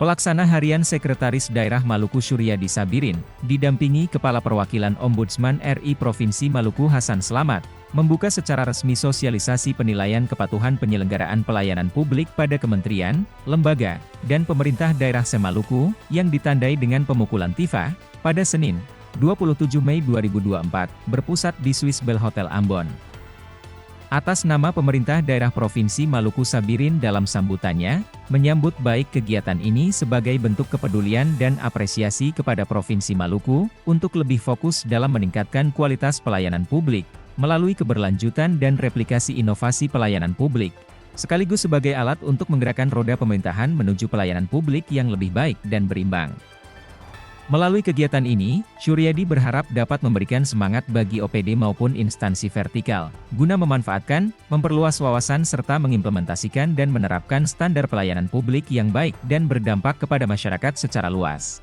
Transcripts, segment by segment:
Pelaksana Harian Sekretaris Daerah Maluku Suryadi Sabirin, didampingi Kepala Perwakilan Ombudsman RI Provinsi Maluku Hasan Slamet, membuka secara resmi sosialisasi penilaian kepatuhan penyelenggaraan pelayanan publik pada kementerian, lembaga, dan pemerintah daerah se-Maluku, yang ditandai dengan pemukulan tifa, pada Senin, 27 Mei 2024, berpusat di Swiss Bell Hotel Ambon. Atas nama pemerintah daerah Provinsi Maluku, Sabirin dalam sambutannya, menyambut baik kegiatan ini sebagai bentuk kepedulian dan apresiasi kepada Provinsi Maluku, untuk lebih fokus dalam meningkatkan kualitas pelayanan publik, melalui keberlanjutan dan replikasi inovasi pelayanan publik, sekaligus sebagai alat untuk menggerakkan roda pemerintahan menuju pelayanan publik yang lebih baik dan berimbang. Melalui kegiatan ini, Suryadi berharap dapat memberikan semangat bagi OPD maupun instansi vertikal, guna memanfaatkan, memperluas wawasan serta mengimplementasikan dan menerapkan standar pelayanan publik yang baik dan berdampak kepada masyarakat secara luas.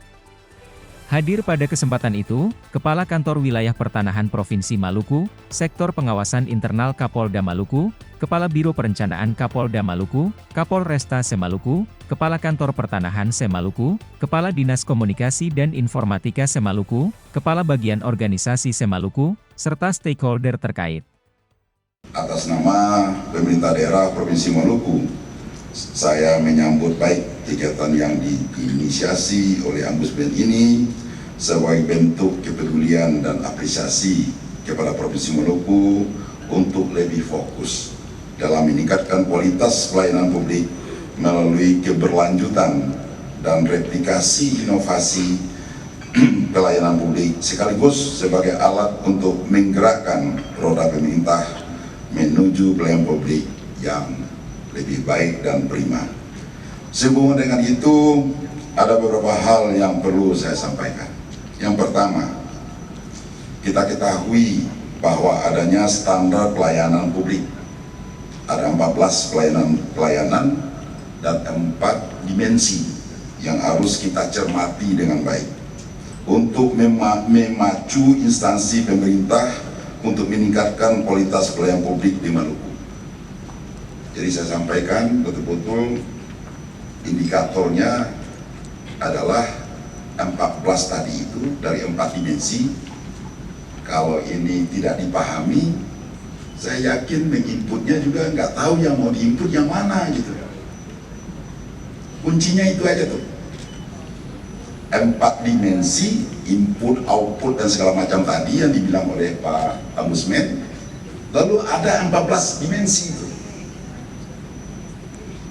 Hadir pada kesempatan itu, Kepala Kantor Wilayah Pertanahan Provinsi Maluku, Sektor Pengawasan Internal Kapolda Maluku, Kepala Biro Perencanaan Kapolda Maluku, Kapolresta se-Maluku, Kepala Kantor Pertanahan se-Maluku, Kepala Dinas Komunikasi dan Informatika se-Maluku, Kepala Bagian Organisasi se-Maluku, serta stakeholder terkait. Atas nama Pemerintah Daerah Provinsi Maluku, saya menyambut baik kegiatan yang diinisiasi oleh Ombudsman ini sebagai bentuk kepedulian dan apresiasi kepada Provinsi Maluku untuk lebih fokus dalam meningkatkan kualitas pelayanan publik melalui keberlanjutan dan replikasi inovasi pelayanan publik, sekaligus sebagai alat untuk menggerakkan roda pemerintah menuju pelayanan publik yang lebih baik dan prima. Sehubungan dengan itu, ada beberapa hal yang perlu saya sampaikan. Yang pertama, kita ketahui bahwa adanya standar pelayanan publik. Ada 14 pelayanan dan 4 dimensi yang harus kita cermati dengan baik untuk memacu instansi pemerintah untuk meningkatkan kualitas pelayanan publik di Maluku. Jadi saya sampaikan betul-betul indikatornya adalah 14 tadi itu dari 4 dimensi. Kalau ini tidak dipahami, saya yakin menginputnya juga nggak tahu yang mau diinput yang mana gitu. Kuncinya itu aja tuh. 4 dimensi, input, output, dan segala macam tadi yang dibilang oleh Pak Ombudsman. Lalu ada 14 dimensi itu.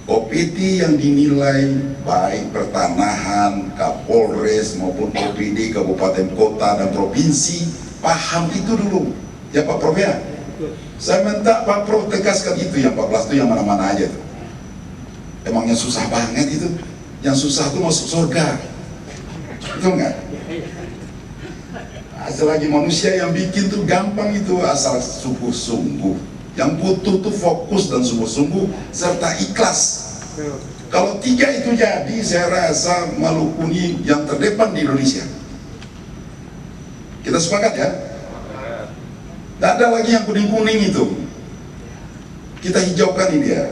OPD yang dinilai baik pertanahan, Kapolres maupun OPD Kabupaten Kota dan Provinsi paham itu dulu ya Pak Prof ya. Saya minta Pak Prof tegaskan itu yang 14 itu yang mana-mana aja tuh. Emangnya susah banget itu. Yang susah tuh masuk surga. Betul nggak? Selagi manusia yang bikin tuh gampang itu asal sungguh-sungguh. Yang butuh tuh fokus dan sungguh-sungguh serta ikhlas. Kalau 3 itu jadi, saya rasa Maluku ini yang terdepan di Indonesia. Kita sepakat ya? Tidak ada lagi yang kuning-kuning itu. Kita hijaukan ini dia.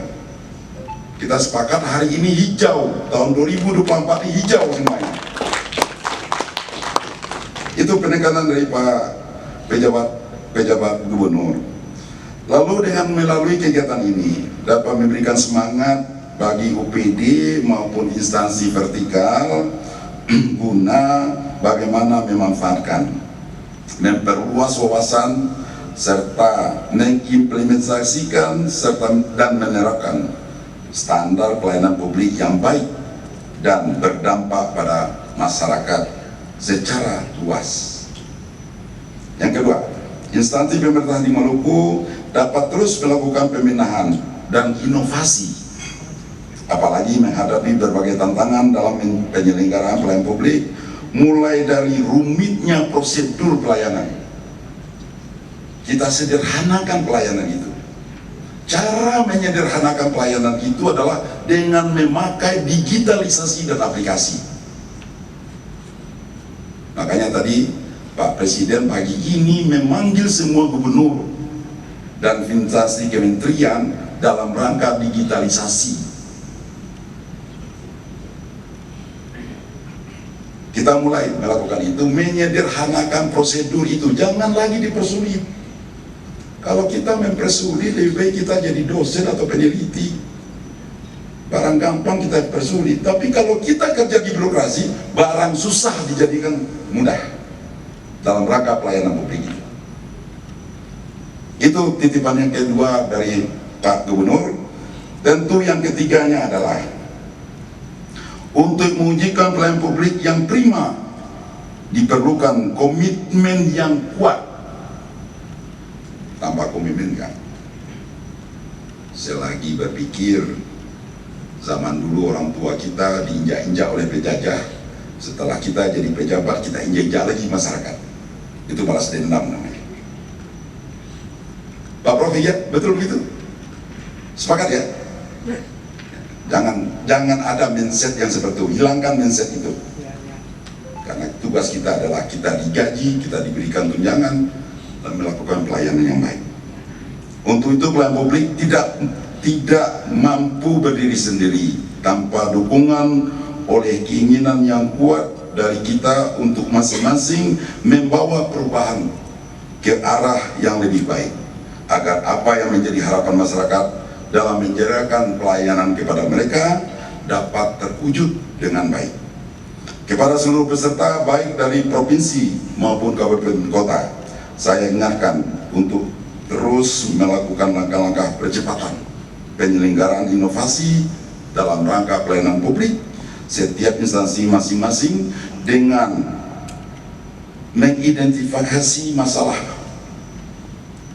Kita sepakat hari ini hijau. Tahun 2024 ini hijau semuanya. Itu penekanan dari Pak Pejabat Gubernur. Lalu dengan melalui kegiatan ini dapat memberikan semangat bagi OPD maupun instansi vertikal guna bagaimana memanfaatkan, memperluas wawasan serta mengimplementasikan serta dan menerapkan standar pelayanan publik yang baik dan berdampak pada masyarakat secara luas. Yang kedua, instansi pemerintah di Maluku dapat terus melakukan pembenahan dan inovasi, apalagi menghadapi berbagai tantangan dalam penyelenggaraan pelayanan publik, mulai dari rumitnya prosedur pelayanan. Kita sederhanakan pelayanan itu. Cara menyederhanakan pelayanan itu adalah dengan memakai digitalisasi dan aplikasi. Makanya tadi Pak Presiden pagi ini memanggil semua gubernur dan instansi kementerian dalam rangka digitalisasi. kita mulai melakukan itu, menyederhanakan prosedur itu, jangan lagi dipersulit. Kalau kita mempersulit, lebih baik kita jadi dosen atau peneliti. Barang gampang kita persulit, tapi kalau kita kerja di birokrasi, barang susah dijadikan mudah dalam rangka pelayanan publik itu. Itu titipan yang kedua dari Pak Gubernur. Tentu yang ketiganya adalah untuk mewujudkan pelayanan publik yang prima, diperlukan komitmen yang kuat. Tanpa komitmen kan, selagi berpikir zaman dulu orang tua kita diinjak-injak oleh penjajah, setelah kita jadi pejabat kita injak-injak lagi masyarakat, itu balas dendam namanya. Pak Prof, ya betul begitu, sepakat ya? Jangan ada mindset yang seperti itu, hilangkan mindset itu. Karena tugas kita adalah kita digaji, kita diberikan tunjangan dan melakukan pelayanan yang baik. Untuk itu pelayanan publik tidak mampu berdiri sendiri tanpa dukungan oleh keinginan yang kuat dari kita untuk masing-masing membawa perubahan ke arah yang lebih baik, agar apa yang menjadi harapan masyarakat dalam menjalankan pelayanan kepada mereka dapat terwujud dengan baik. Kepada seluruh peserta baik dari provinsi maupun kabupaten kota, saya ingatkan untuk terus melakukan langkah-langkah percepatan penyelenggaraan inovasi dalam rangka pelayanan publik setiap instansi masing-masing dengan mengidentifikasi masalah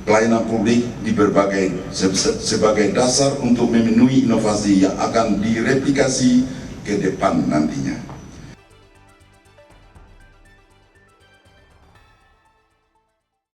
pelayanan publik di berbagai sebagai dasar untuk memenuhi inovasi yang akan direplikasi ke depan nantinya.